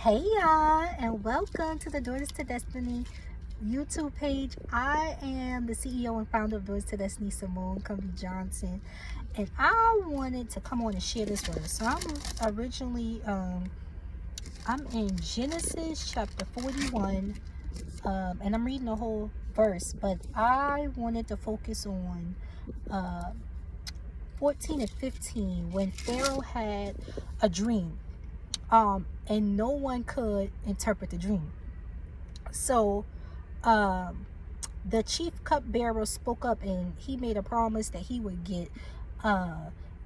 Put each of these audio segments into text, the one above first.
Hey y'all, and welcome to the Daughters to Destiny YouTube page. I am the CEO and founder of Daughters to Destiny, Simone Covey Johnson, and I wanted to come on and share this word. So I'm originally I'm in Genesis chapter 41, and I'm reading the whole verse, but I wanted to focus on 14 and 15 when Pharaoh had a dream, and no one could interpret the dream. So the chief cupbearer spoke up, and he made a promise that he would get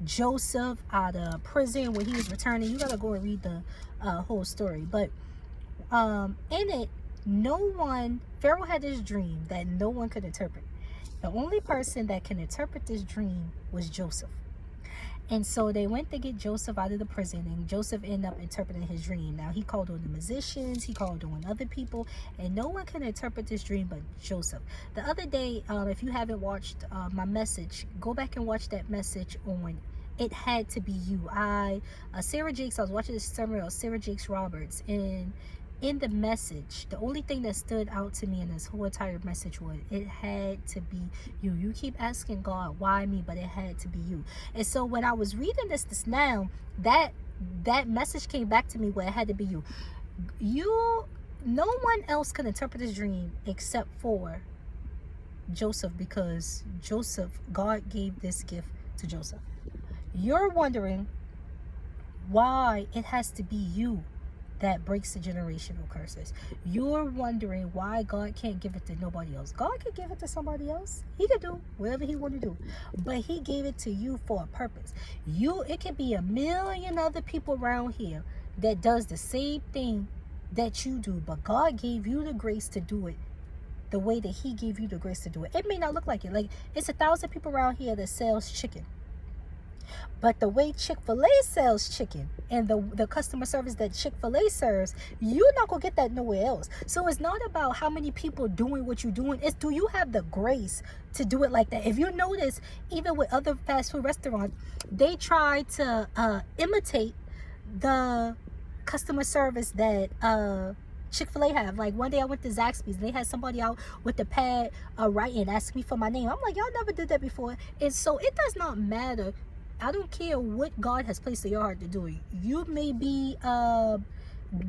Joseph out of prison when he was returning. You gotta go and read the whole story, but in it, Pharaoh had this dream that no one could interpret. The only person that can interpret this dream was Joseph. And so they went to get Joseph out of the prison, and Joseph ended up interpreting his dream. Now, he called on the musicians, he called on other people, and no one can interpret this dream but Joseph. The other day, if you haven't watched my message, go back and watch that message on It Had to Be You. Sarah Jakes, I was watching this sermon of Sarah Jakes Roberts, and in the message, the only thing that stood out to me in this whole entire message was it had to be you. You keep asking God, why me? But it had to be you. And so when I was reading this now, that message came back to me where it had to be you. No one else can interpret this dream except for Joseph, because God gave this gift to Joseph. You're wondering why it has to be you that breaks the generational curses. You're wondering why God can't give it to nobody else. God could give it to somebody else. He could do whatever he want to do, but he gave it to you for a purpose. It could be a million other people around here that does the same thing that you do, but God gave you the grace to do it the way that he gave you the grace to do it. It may not look like it. Like, it's 1,000 people around here that sells chicken, but the way Chick-fil-A sells chicken and the customer service that Chick-fil-A serves, you're not going to get that nowhere else. So it's not about how many people doing what you're doing. It's, do you have the grace to do it like that? If you notice, even with other fast food restaurants, they try to imitate the customer service that Chick-fil-A have. Like, one day I went to Zaxby's and they had somebody out with the pad writing, asking me for my name. I'm like, y'all never did that before. And so it does not matter. I don't care what God has placed in your heart to do. You may be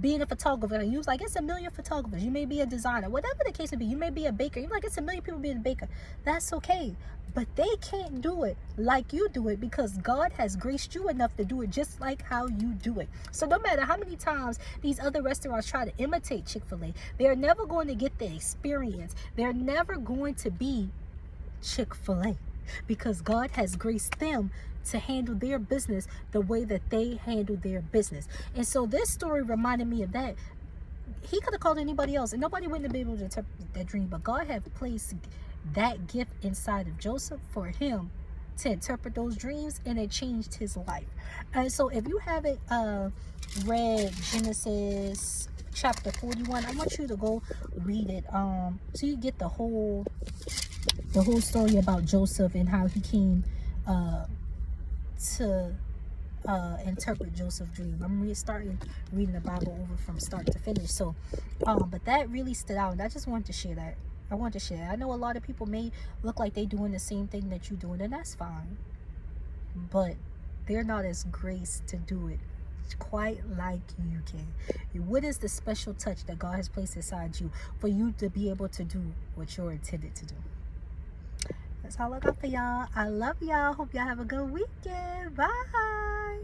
being a photographer. You was like, it's a million photographers. You may be a designer. Whatever the case may be. You may be a baker. You're like, it's a million people being a baker. That's okay. But they can't do it like you do it, because God has graced you enough to do it just like how you do it. So no matter how many times these other restaurants try to imitate Chick-fil-A, they're never going to get the experience. They're never going to be Chick-fil-A, because God has graced them to handle their business the way that they handle their business. And so this story reminded me of that. He could have called anybody else and nobody wouldn't have been able to interpret that dream, but God had placed that gift inside of Joseph for him to interpret those dreams, and it changed his life. And so if you haven't read Genesis chapter 41, I want you to go read it, so you get the whole story about Joseph and how he came to interpret Joseph's dream. I'm starting reading the Bible over from start to finish. So but that really stood out, and I just wanted to share that. I know a lot of people may look like they doing the same thing that you're doing, and that's fine, but they're not as graced to do it quite like you can. What is the special touch that God has placed inside you for you to be able to do what you're intended to do? That's all I got for y'all. I love y'all. Hope y'all have a good weekend. Bye.